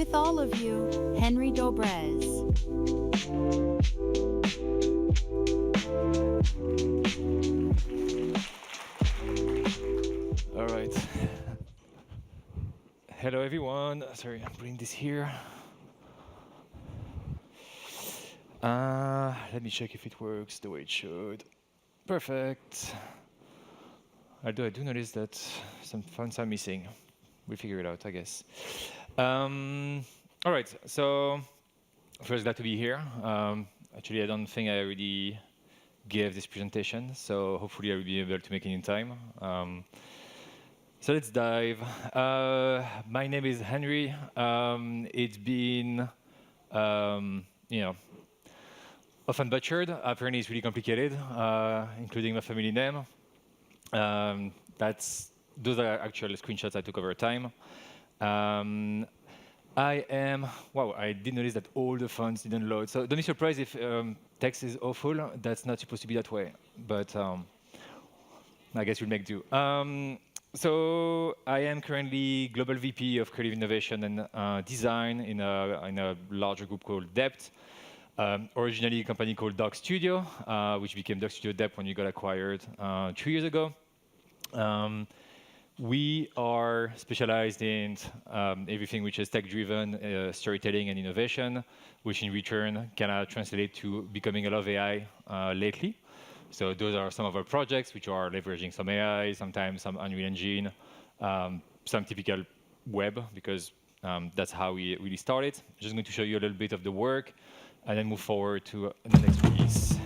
With all of you, Henry Dobrez. All right. Hello, everyone. Sorry, I'm putting this here. Let me check if it works the way it should. Perfect. Although I do notice that some fonts are missing. We'll figure it out, I guess. All right, so first, glad to be here. Actually, I don't think I already gave this presentation, so hopefully I will be able to make it in time. So let's dive. My name is Henry. It's been, often butchered. Apparently, it's really complicated, including my family name. Those are actual screenshots I took over time. I did notice that all the fonts didn't load. So don't be surprised if text is awful. That's not supposed to be that way, but I guess we'll make do. So I am currently Global VP of Creative Innovation and Design in a larger group called Dept. Originally a company called Doc Studio, which became Doc Studio Dept when we got acquired 2 years ago. We are specialized in everything which is tech-driven, storytelling and innovation, which in return can translate to becoming a lot of AI lately. So those are some of our projects, which are leveraging some AI, sometimes some Unreal Engine, some typical web, because that's how we really started. Just going to show you a little bit of the work, and then move forward to the next piece.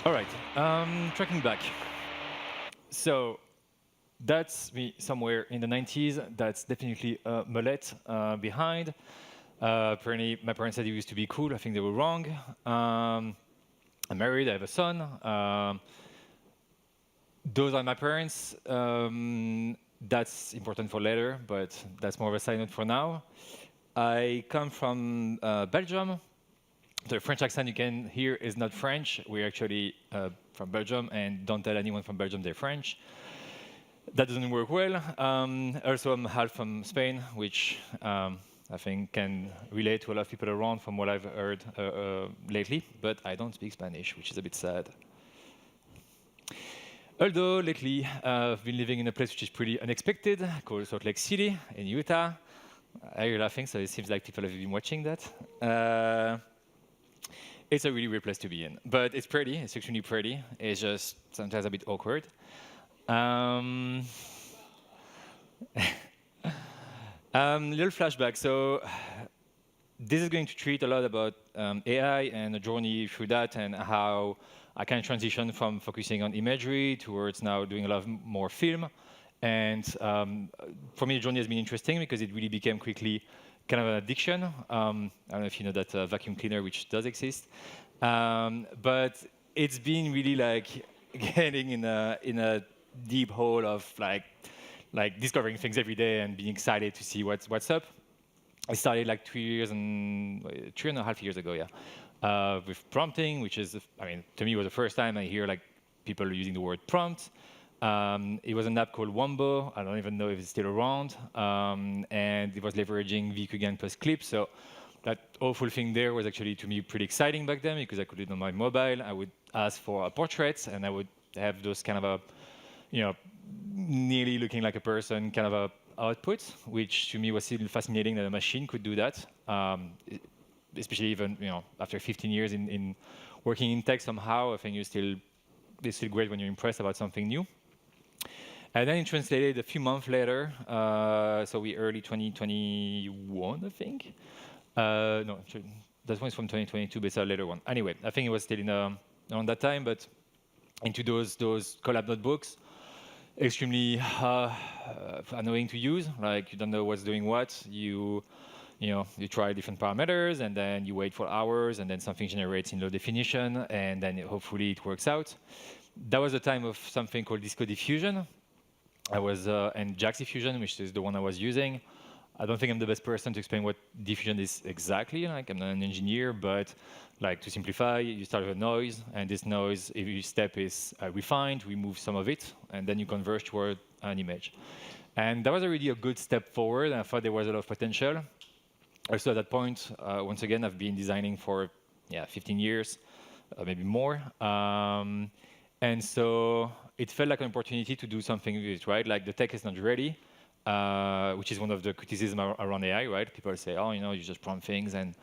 All right, tracking back. So that's me somewhere in the 90s. That's definitely a mullet behind. Apparently, my parents said it used to be cool. I think they were wrong. I'm married. I have a son. Those are my parents. That's important for later, but that's more of a side note for now. I come from Belgium. The French accent you can hear is not French. We're actually from Belgium, and don't tell anyone from Belgium they're French. That doesn't work well. Also, I'm half from Spain, which I think can relate to a lot of people around from what I've heard lately, but I don't speak Spanish, which is a bit sad. Although lately I've been living in a place which is pretty unexpected, called Salt Lake City in Utah. You're laughing, so it seems like people have been watching that. It's a really weird place to be in, but it's pretty. It's extremely pretty. It's just sometimes a bit awkward. Little flashback. So this is going to treat a lot about AI and the journey through that, and how I can transition from focusing on imagery towards now doing a lot more film. And for me, the journey has been interesting because it really became quickly kind of an addiction. I don't know if you know that vacuum cleaner, which does exist. But it's been really like getting in a deep hole of like like discovering things every day and being excited to see what's up. I started like 3.5 years ago, yeah, with prompting, which is, I mean, to me, it was the first time I hear like people using the word prompt. It was an app called Wombo. I don't even know if it's still around, and it was leveraging VQGAN plus Clip. So that awful thing there was actually to me pretty exciting back then because I could do it on my mobile. I would ask for a portrait, and I would have those kind of a, nearly looking like a person kind of a output, which to me was still fascinating that a machine could do that, especially even after 15 years in working in tech. Somehow, I think it's still great when you're impressed about something new. And then it translated a few months later, so we early 2021, I think. No, that one is from 2022, but it's a later one. Anyway, I think it was still around that time, but into those collab notebooks, extremely annoying to use. Like you don't know what's doing what. You try different parameters, and then you wait for hours, and then something generates in low definition, and then hopefully it works out. That was the time of something called Disco Diffusion. I was and JAX Diffusion, which is the one I was using. I don't think I'm the best person to explain what diffusion is exactly. Like I'm not an engineer, but like to simplify, you start with a noise, and this noise, every step is refined. We move some of it, and then you converge toward an image. And that was already a good step forward. And I thought there was a lot of potential. Also at that point, once again, I've been designing for 15 years, maybe more. And so it felt like an opportunity to do something with it, right? Like the tech is not ready. Which is one of the criticisms around AI, right? People say, oh, you just prompt things and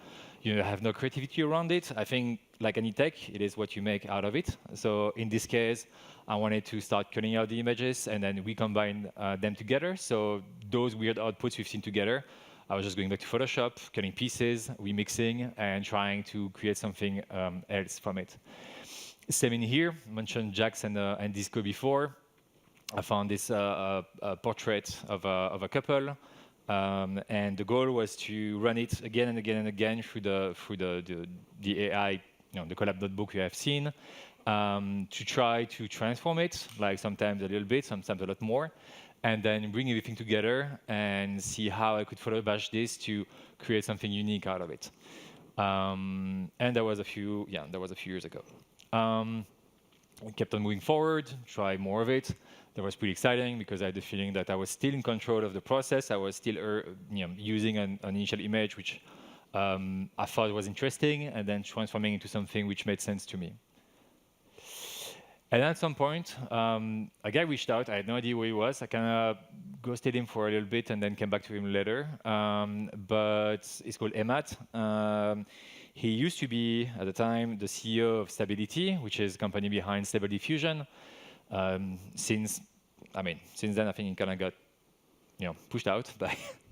you have no creativity around it. I think, like any tech, it is what you make out of it. So in this case, I wanted to start cutting out the images and then we combine them together. So those weird outputs we've seen together, I was just going back to Photoshop, cutting pieces, remixing, and trying to create something else from it. Same in here, I mentioned JAX and Disco before. I found this portrait of a couple, and the goal was to run it again and again and again through the AI, the collab notebook you have seen, to try to transform it, like sometimes a little bit, sometimes a lot more, and then bring everything together and see how I could photo bash this to create something unique out of it. And that was a few years ago. We kept on moving forward, try more of it. That was pretty exciting because I had the feeling that I was still in control of the process. I was still using an initial image which I thought was interesting and then transforming into something which made sense to me. And at some point, a guy reached out. I had no idea who he was. I kind of ghosted him for a little bit and then came back to him later. But it's called Emad. He used to be, at the time, the CEO of Stability, which is a company behind Stable Diffusion. Since then, I think he kind of got, pushed out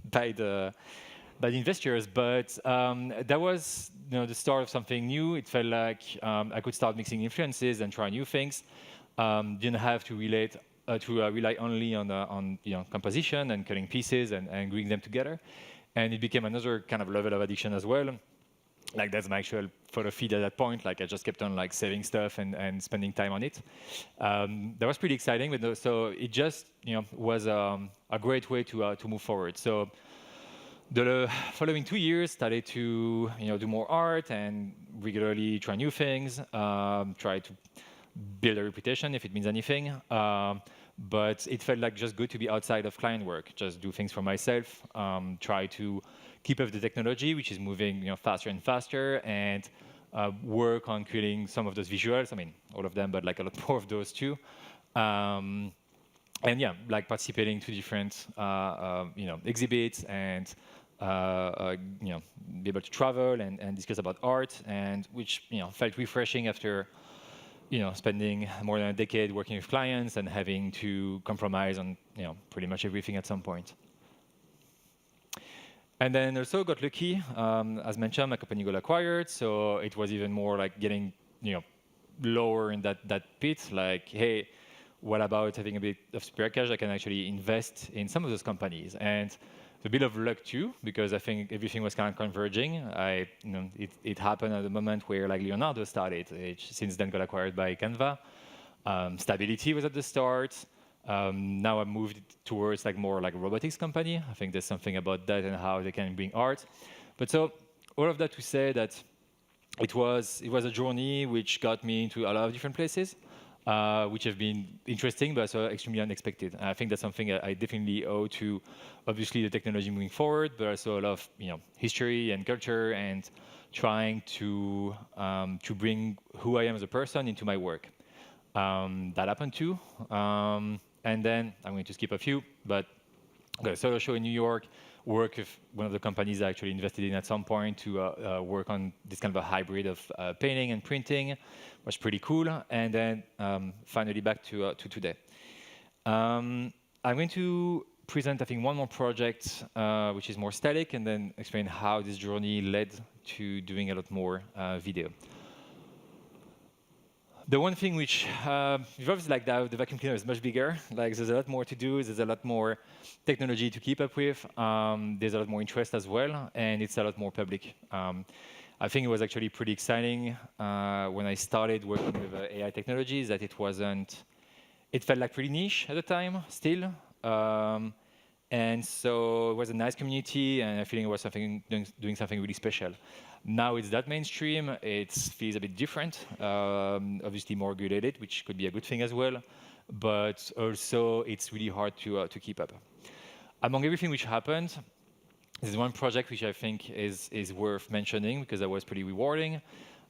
by the investors. But that was, the start of something new. It felt like I could start mixing influences and try new things. Didn't have to rely only on composition and cutting pieces and gluing them together. And it became another kind of level of addiction as well. Like that's my actual photo feed at that point. Like I just kept on like saving stuff and spending time on it. That was pretty exciting. But so it just was a great way to move forward. So the following 2 years started to do more art and regularly try new things. Try to build a reputation if it means anything. But it felt like just good to be outside of client work. Just do things for myself. Try to keep up the technology, which is moving faster and faster, and work on creating some of those visuals. I mean, all of them, but like a lot more of those too. And yeah, like participating to different exhibits and be able to travel and discuss about art, and which felt refreshing after spending more than a decade working with clients and having to compromise on pretty much everything at some point. And then also got lucky, as mentioned, my company got acquired, so it was even more like getting lower in that pit. Like, hey, what about having a bit of spare cash? I can actually invest in some of those companies, and a bit of luck too, because I think everything was kind of converging. It happened at the moment where like Leonardo started, which since then got acquired by Canva. Stability was at the start. Now I moved towards like more like a robotics company. I think there's something about that and how they can bring art. But so all of that to say that it was a journey which got me into a lot of different places, which have been interesting but also extremely unexpected. And I think that's something I definitely owe to, obviously, the technology moving forward, but also a lot of history and culture and trying to bring who I am as a person into my work. That happened too. And then I'm going to skip a few, but got a solo show in New York, work with one of the companies I actually invested in at some point to work on this kind of a hybrid of painting and printing, was pretty cool. And then finally back to today. I'm going to present, I think, one more project, which is more static, and then explain how this journey led to doing a lot more video. The one thing which obviously like the vacuum cleaner is much bigger. Like there's a lot more to do. There's a lot more technology to keep up with. There's a lot more interest as well, and it's a lot more public. I think it was actually pretty exciting when I started working with AI technologies that it wasn't. It felt like pretty niche at the time still. And so it was a nice community, and I feeling it was doing something really special. Now it's that mainstream. It feels a bit different, obviously more regulated, which could be a good thing as well. But also, it's really hard to keep up. Among everything which happened, there's one project which I think is worth mentioning because that was pretty rewarding.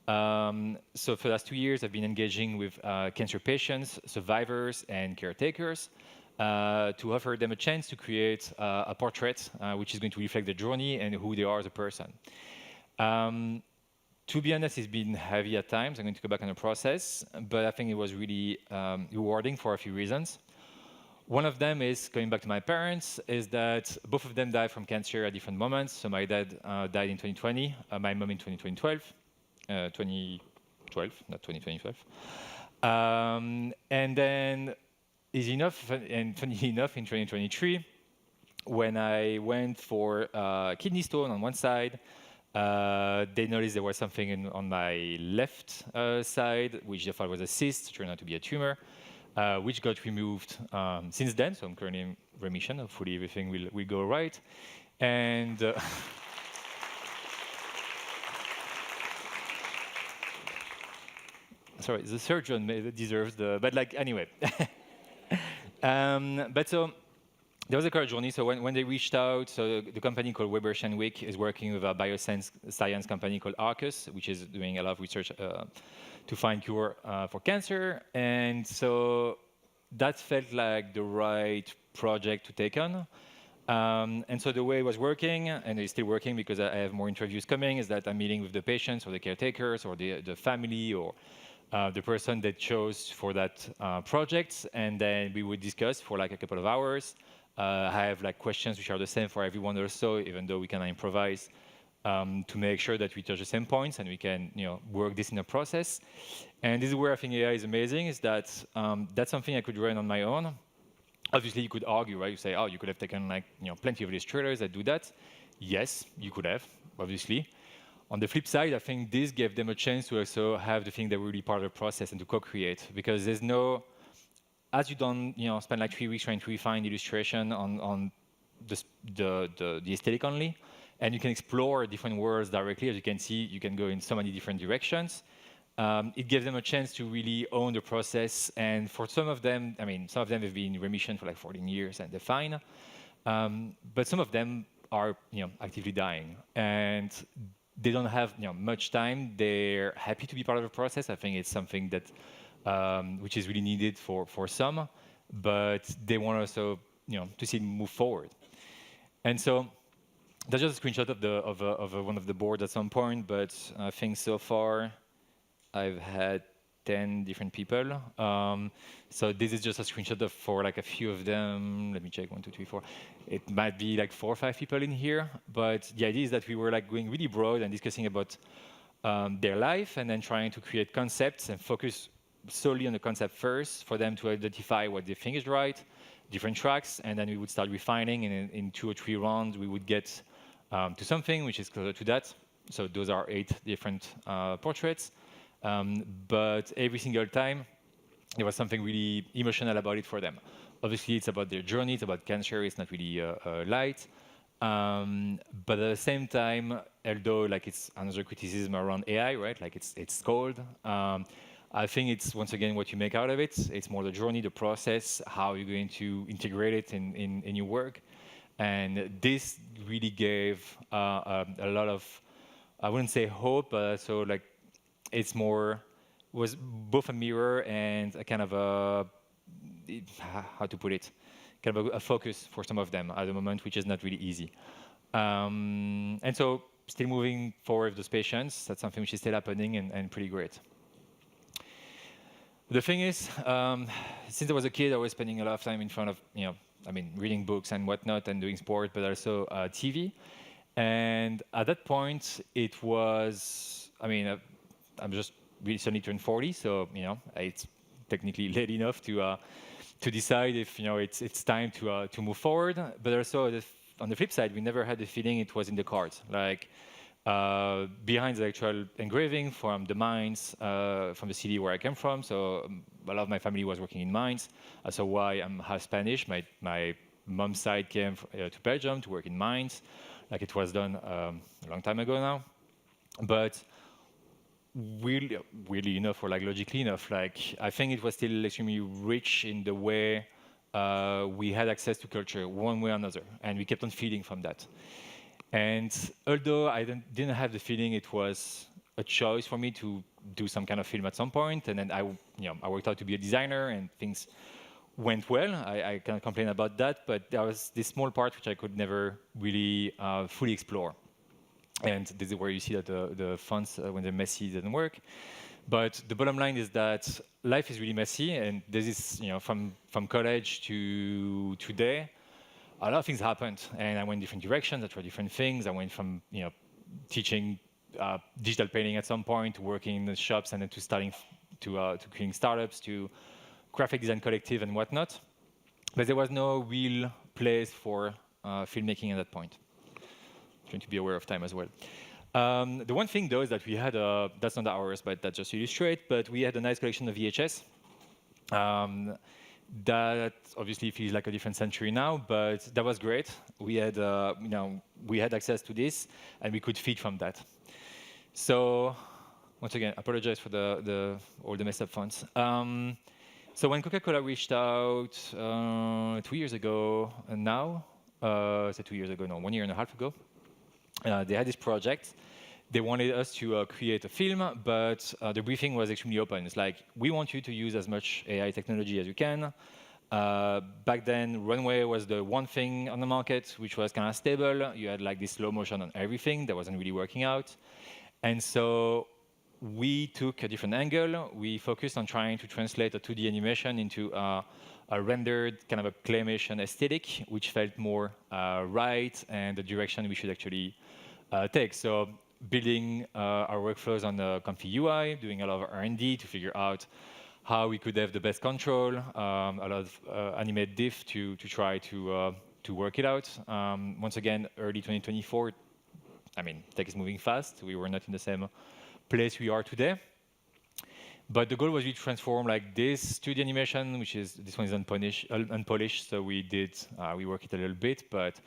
So for the last 2 years, I've been engaging with cancer patients, survivors, and caretakers to offer them a chance to create a portrait which is going to reflect their journey and who they are as a person. To be honest, it's been heavy at times. I'm going to go back on the process, but I think it was really rewarding for a few reasons. One of them is, going back to my parents, is that both of them died from cancer at different moments. So my dad died in 2020, my mom in 2012, not 2012. And then, easy enough, and funny enough, in 2023, when I went for kidney stone on one side, they noticed there was something on my left side, which they thought was a cyst, turned out to be a tumor, which got removed since then. So I'm currently in remission. Hopefully everything will go right. And sorry, the surgeon deserves but like anyway. But so there was a career journey. So when they reached out, so the company called Weber Shandwick is working with a bioscience company called Arcus, which is doing a lot of research to find cure for cancer. And so that felt like the right project to take on. And so the way it was working, and it's still working because I have more interviews coming, is that I'm meeting with the patients or the caretakers or the family or the person that chose for that project. And then we would discuss for like a couple of hours. I have like questions which are the same for everyone also, even though we can improvise to make sure that we touch the same points and we can work this in a process. And this is where I think AI is amazing, is that that's something I could run on my own. Obviously, you could argue, right? You say, oh, you could have taken like plenty of illustrators that do that. Yes, you could have, obviously. On the flip side, I think this gave them a chance to also have the thing that were really part of the process and to co-create, because there's no, as you don't spend like 3 weeks trying to refine illustration on the aesthetic only, and you can explore different worlds directly. As you can see, you can go in so many different directions. It gives them a chance to really own the process. And for some of them, some of them have been in remission for like 14 years and they're fine. But some of them are actively dying. And they don't have much time. They're happy to be part of the process. I think it's something that which is really needed for some, but they want also to see it move forward. And so that's just a screenshot of one of the boards at some point, but I think so far I've had 10 different people. So this is just a screenshot for like a few of them. Let me check, 1, 2, 3, 4. It might be like 4 or 5 people in here, but the idea is that we were like going really broad and discussing about their life and then trying to create concepts and focus solely on the concept first for them to identify what they think is right, different tracks, and then we would start refining, and in 2 or 3 rounds we would get to something which is closer to that. So those are 8 different portraits. But every single time, there was something really emotional about it for them. obviously, it's about their journey. It's about cancer. It's not really light. But at the same time, although like it's another criticism around AI, right? Like it's cold. I think it's once again what you make out of it. It's more the journey, the process, how you're going to integrate it in your work. And this really gave a lot of, I wouldn't say hope, but so like it's more, was both a mirror and a kind of a, how to put it, kind of a focus for some of them at the moment, which is not really easy. And so still moving forward with those patients, that's something which is still happening and pretty great. The thing is, since I was a kid, I was spending a lot of time in front of, reading books and whatnot and doing sport, but also TV. And at that point, it was, I'm just recently turned 40, so, it's technically late enough to decide if, it's time to move forward. But also, on the flip side, we never had the feeling it was in the cards. Like, behind the actual engraving from the mines, from the city where I came from. So a lot of my family was working in mines. So why I'm half Spanish. My mom's side came to Belgium to work in mines, like it was done a long time ago now. But weirdly enough, or like logically enough, like I think it was still extremely rich in the way we had access to culture one way or another, and we kept on feeding from that. And although I didn't have the feeling it was a choice for me to do some kind of film at some point, and then I worked out to be a designer, and things went well. I can't complain about that, but there was this small part which I could never really fully explore. And this is where you see that the fonts, when they're messy, doesn't work. But the bottom line is that life is really messy, and this is, from college to today, a lot of things happened, and I went different directions. I tried different things. I went from teaching digital painting at some point to working in the shops, and then to starting to creating startups, to graphic design collective and whatnot. But there was no real place for filmmaking at that point. Trying to be aware of time as well. The one thing though is that we had that's not ours, but that just illustrates. But we had a nice collection of VHS. That obviously feels like a different century now, but that was great. We had, we had access to this, and we could feed from that. So, once again, apologize for all the messed up fonts. So when Coca-Cola reached out 2 years ago, and now, 2 years ago, no, 1 year and a half ago, they had this project. They wanted us to create a film, but the briefing was extremely open. It's like, we want you to use as much AI technology as you can. Back then, Runway was the one thing on the market which was kind of stable. You had like this slow motion on everything that wasn't really working out. And so we took a different angle. We focused on trying to translate a 2D animation into a rendered kind of a claymation aesthetic, which felt more right and the direction we should actually take. So building our workflows on the Comfy UI, doing a lot of R&D to figure out how we could have the best control, a lot of animate diff to try to work it out. Once again, early 2024, tech is moving fast. We were not in the same place we are today. But the goal was really to transform like this 2D animation, which is, this one is unpolished, so we work it a little bit, but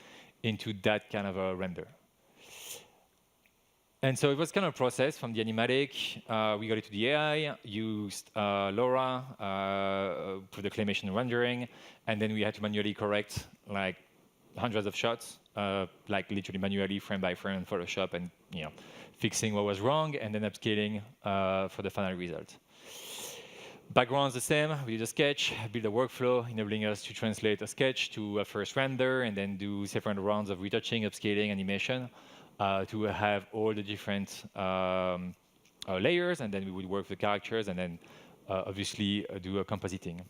into that kind of a render. And so it was kind of a process from the animatic. We got it to the AI, used LoRa for the claymation rendering, and then we had to manually correct like hundreds of shots, like literally manually frame by frame in Photoshop, and fixing what was wrong, and then upscaling for the final result. Background's the same. We did a sketch, build a workflow, enabling us to translate a sketch to a first render, and then do several rounds of retouching, upscaling, animation. To have all the different layers, and then we would work with the characters, and then obviously do a compositing.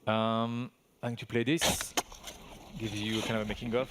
I'm going to play this, gives you kind of a making of.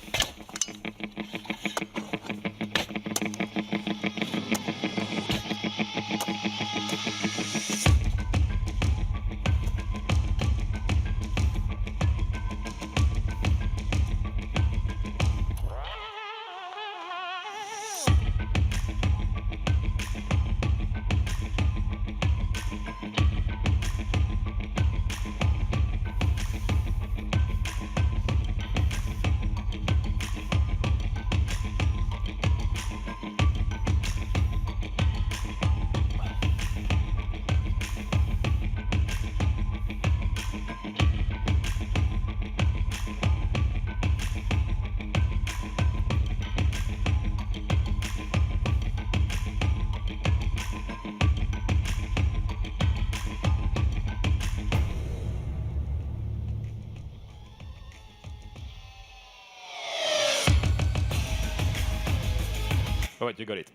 All right, you got it.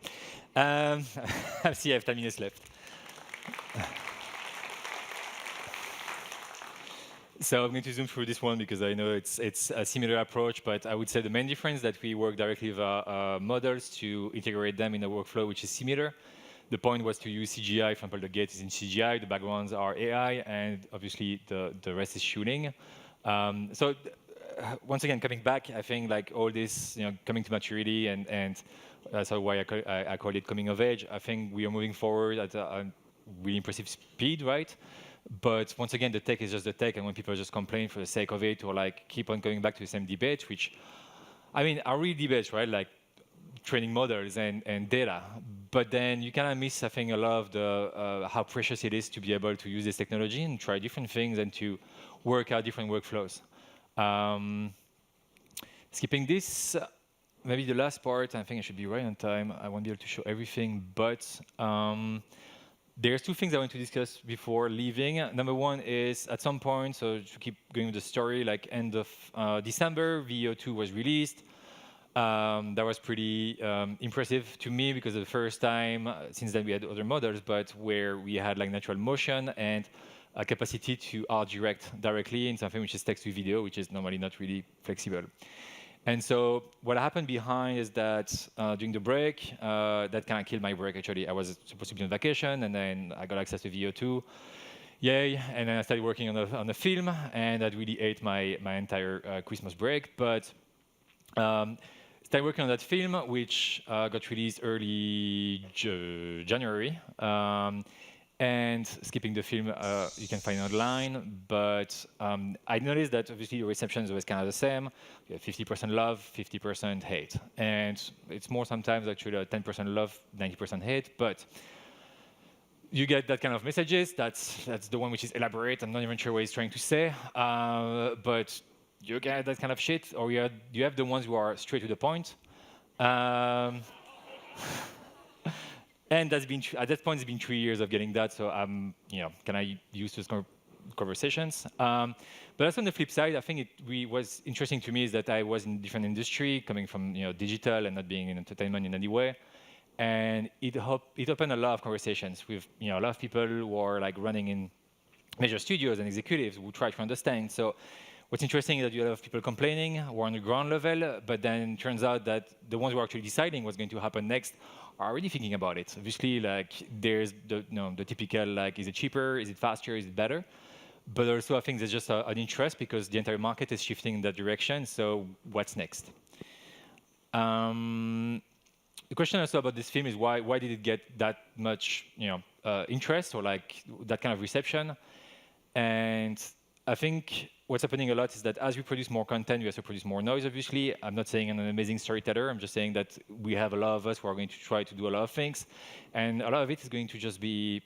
I see I have 10 minutes left. So I'm going to zoom through this one because I know it's a similar approach, but I would say the main difference that we work directly with models to integrate them in a workflow which is similar. The point was to use CGI. For example, the gate is in CGI, the backgrounds are AI, and obviously the rest is shooting. Once again, coming back, I think like all this, coming to maturity, and that's why I call it coming of age. I think we are moving forward at a really impressive speed, right? But once again, the tech is just the tech, and when people just complain for the sake of it, or like keep on going back to the same debate, which, I mean, are real debates, right? Like training models and data. But then you kind of miss, I think, a lot of the how precious it is to be able to use this technology and try different things and to work out different workflows. Skipping this, maybe the last part, I think I should be right on time. I won't be able to show everything, but there's two things I want to discuss before leaving. Number one is at some point, so to keep going with the story, like end of December, Veo 2 was released. That was pretty impressive to me because the first time, since then we had other models, but where we had like natural motion and a capacity to art direct directly in something which is text to video, which is normally not really flexible. And so what happened behind is that during the break, that kind of killed my break, actually. I was supposed to be on vacation, and then I got access to Veo 2. Yay, and then I started working on the film, and that really ate my entire Christmas break. But started working on that film, which got released early January. And skipping the film, you can find online. But I noticed that obviously the reception is always kind of the same. You have 50% love, 50% hate. And it's more sometimes actually 10% love, 90% hate. But you get that kind of messages. That's the one which is elaborate. I'm not even sure what he's trying to say. But you get that kind of shit, or you have the ones who are straight to the point. And that's been at that point it's been 3 years of getting that, so I'm kind of used to those conversations. But also on the flip side, I think it was interesting to me is that I was in a different industry, coming from digital and not being in entertainment in any way, and it opened a lot of conversations with a lot of people who are like running in major studios and executives who try to understand. So what's interesting is that you have a lot of people complaining who are on the ground level, but then it turns out that the ones who are actually deciding what's going to happen next are already thinking about it. Obviously, like there's the typical like, is it cheaper, is it faster, is it better? But also I think there's just an interest because the entire market is shifting in that direction. So what's next? The question also about this film is why did it get that much interest or like that kind of reception? And I think what's happening a lot is that as we produce more content, we also produce more noise, obviously. I'm not saying I'm an amazing storyteller. I'm just saying that we have a lot of us who are going to try to do a lot of things. And a lot of it is going to just be,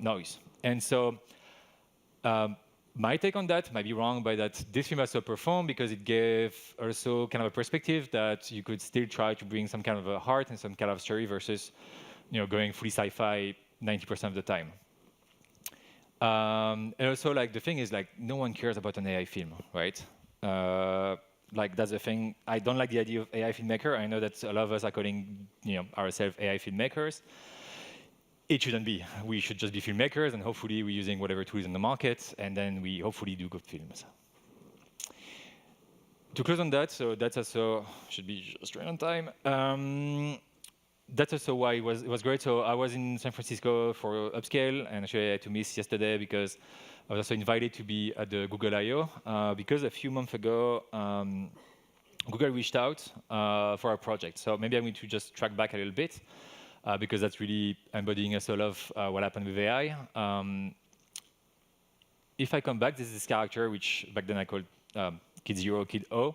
noise. And so my take on that might be wrong, but that this film also performed because it gave also kind of a perspective that you could still try to bring some kind of a heart and some kind of story versus, going fully sci-fi 90% of the time. And also, like the thing is, like no one cares about an AI film, right? Like that's the thing. I don't like the idea of AI filmmaker. I know that a lot of us are calling, ourselves AI filmmakers. It shouldn't be. We should just be filmmakers, and hopefully we're using whatever tools in the market, and then we hopefully do good films. To close on that, so that's also should be just right on time. That's also why it was great. So I was in San Francisco for Upscale, and actually I had to miss yesterday because I was also invited to be at the Google I/O because a few months ago, Google reached out for a project. So maybe I'm going to just track back a little bit because that's really embodying us all of what happened with AI. If I come back, this is this character, which back then I called Kid Zero, Kid O,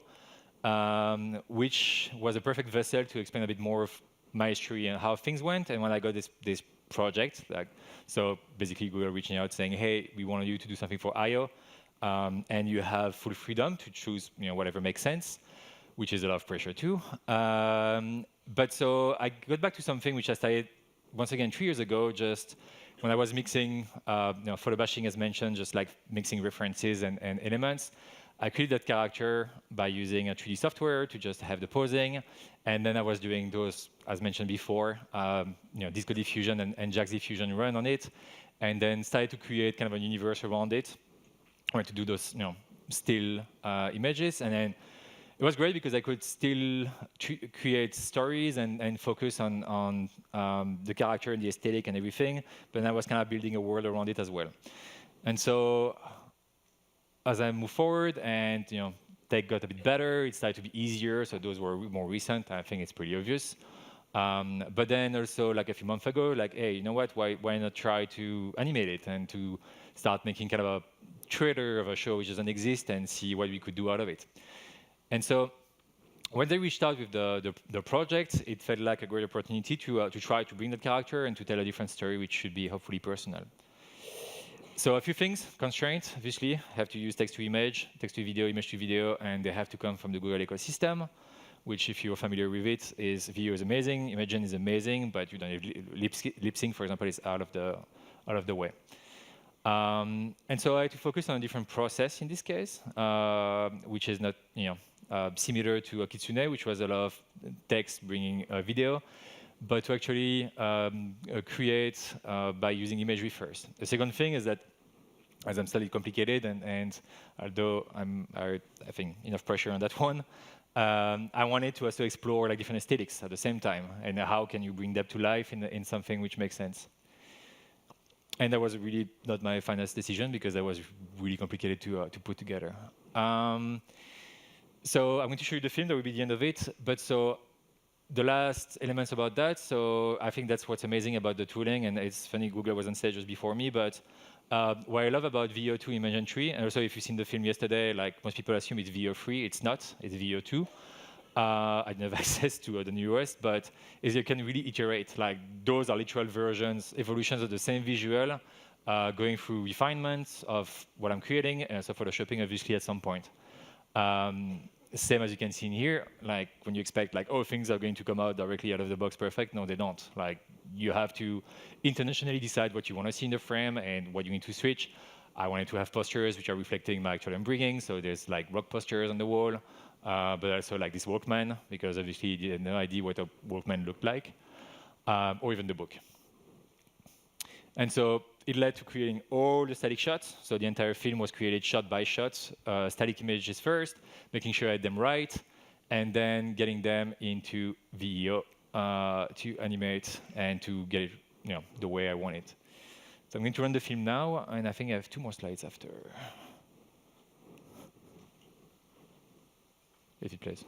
which was a perfect vessel to explain a bit more of my history and how things went. And when I got this project, so basically Google reaching out saying, hey, we want you to do something for I/O, and you have full freedom to choose whatever makes sense, which is a lot of pressure too. But so I got back to something which I started once again 3 years ago, just when I was mixing, photo bashing as mentioned, just like mixing references and elements. I created that character by using a 3D software to just have the posing, and then I was doing those, as mentioned before, Disco Diffusion and Jax Diffusion run on it, and then started to create kind of a universe around it, or to do those still images, and then it was great because I could still create stories and focus on the character and the aesthetic and everything, but then I was kind of building a world around it as well. And so as I move forward and tech got a bit better, it started to be easier, so those were more recent. I think it's pretty obvious. But then also, like a few months ago, like, hey, you know what? Why not try to animate it and to start making kind of a trailer of a show which doesn't exist and see what we could do out of it. And so when they reached out with the project, it felt like a great opportunity to try to bring that character and to tell a different story, which should be hopefully personal. So a few things, constraints, obviously, have to use text to image, text to video, image to video, and they have to come from the Google ecosystem, which if you're familiar with it, is video is amazing, Imagen is amazing, but you don't have lip sync, for example, is out of the way. And so I had to focus on a different process in this case, which is not similar to a Kitsune, which was a lot of text bringing video, but to actually create by using imagery first. The second thing is that, as I'm slightly complicated, and although I think enough pressure on that one, I wanted to also explore like different aesthetics at the same time, and how can you bring that to life in something which makes sense. And that was really not my finest decision because that was really complicated to put together. So I'm going to show you the film, that will be the end of it. But so the last elements about that, so I think that's what's amazing about the tooling, and it's funny Google was on stage just before me, but what I love about VO2 Imagen 3, and also if you've seen the film yesterday, like most people assume it's VO3, it's not, it's VO2. I didn't have access to the newest, but is you can really iterate, like those are literal versions, evolutions of the same visual, going through refinements of what I'm creating, and also photoshopping obviously at some point. Same as you can see in here, like when you expect like, oh, things are going to come out directly out of the box perfect. No, they don't. Like you have to intentionally decide what you want to see in the frame and what you need to switch. I wanted to have postures which are reflecting my actual upbringing. So there's like rock postures on the wall, but also like this Walkman, because obviously you had no idea what a Walkman looked like, or even the book. And so it led to creating all the static shots. So the entire film was created shot by shot, static images first, making sure I had them right, and then getting them into VEO to animate and to get it the way I want it. So I'm going to run the film now, and I think I have 2 more slides after. If it plays.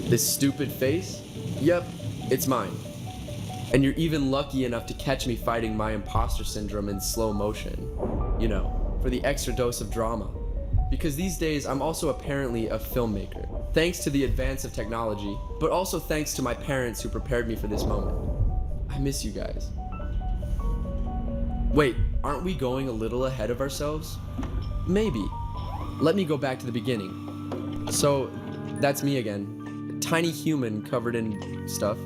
This stupid face? Yep, it's mine. And you're even lucky enough to catch me fighting my imposter syndrome in slow motion. You know, for the extra dose of drama. Because these days, I'm also apparently a filmmaker. Thanks to the advance of technology, but also thanks to my parents who prepared me for this moment. I miss you guys. Wait, aren't we going a little ahead of ourselves? Maybe. Let me go back to the beginning. So, that's me again. Tiny human covered in stuff.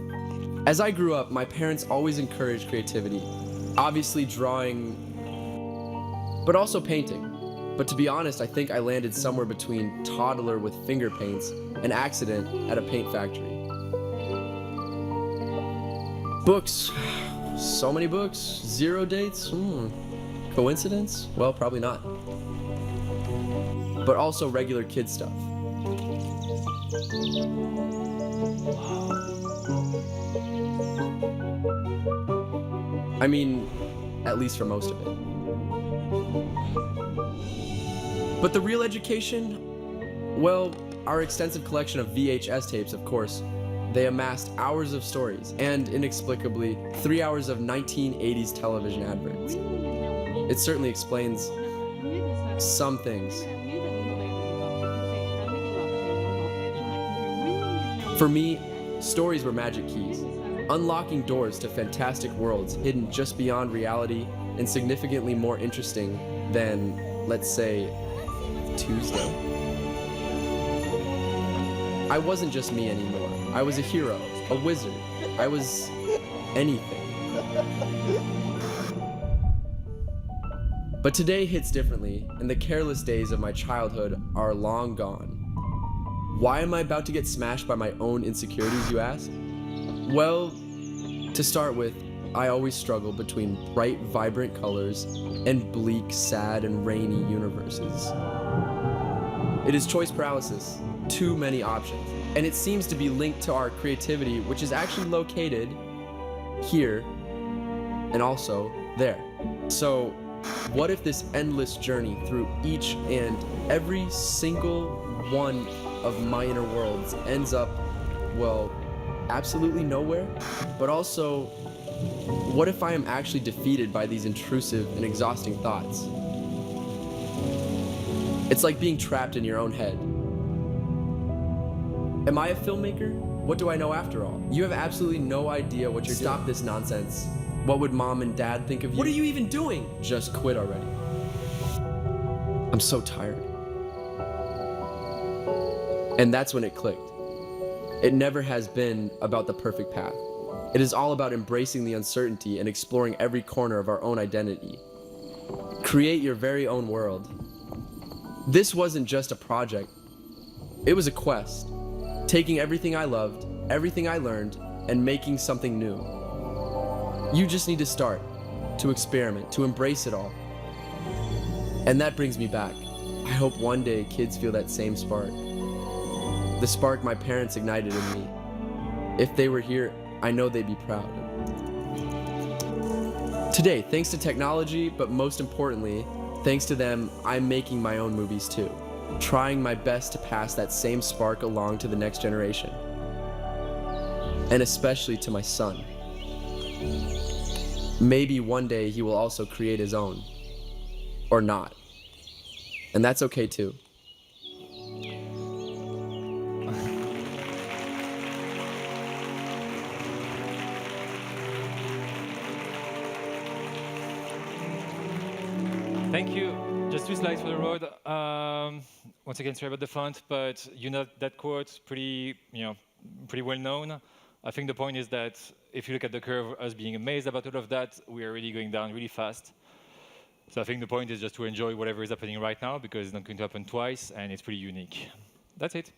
As I grew up, my parents always encouraged creativity. Obviously drawing, but also painting. But to be honest, I think I landed somewhere between toddler with finger paints and accident at a paint factory. Books. So many books. 0 dates. Coincidence? Well, probably not. But also regular kid stuff. I mean, at least for most of it. But the real education? Well, our extensive collection of VHS tapes, of course. They amassed hours of stories, and inexplicably, 3 hours of 1980s television adverts. It certainly explains some things. For me, stories were magic keys. unlocking doors to fantastic worlds hidden just beyond reality and significantly more interesting than, let's say, Tuesday. I wasn't just me anymore. I was a hero, a wizard. I was anything. But today hits differently, and the careless days of my childhood are long gone. Why am I about to get smashed by my own insecurities, you ask? Well, to start with, I always struggle between bright, vibrant colors and bleak, sad, and rainy universes. It is choice paralysis, too many options, and it seems to be linked to our creativity, which is actually located here and also there. So, what if this endless journey through each and every single one of my inner worlds ends up, well, absolutely nowhere? But also, what if I am actually defeated by these intrusive and exhausting thoughts? It's like being trapped in your own head. Am I a filmmaker? What do I know after all? You have absolutely no idea what you're doing. Stop this nonsense. What would mom and dad think of you? What are you even doing? Just quit already. I'm so tired. And that's when it clicked. It never has been about the perfect path. It is all about embracing the uncertainty and exploring every corner of our own identity. Create your very own world. This wasn't just a project. It was a quest. Taking everything I loved, everything I learned, and making something new. You just need to start, to experiment, to embrace it all. And that brings me back. I hope one day kids feel that same spark. The spark my parents ignited in me. If they were here, I know they'd be proud. Today, thanks to technology, but most importantly, thanks to them, I'm making my own movies too. Trying my best to pass that same spark along to the next generation. And especially to my son. Maybe one day he will also create his own. Or not. And that's okay too. Thank you. Just 2 slides for the road. Once again, sorry about the font, but you know that quote pretty well known. I think the point is that if you look at the curve, us being amazed about all of that, we are really going down really fast. So I think the point is just to enjoy whatever is happening right now because it's not going to happen twice, and it's pretty unique. That's it.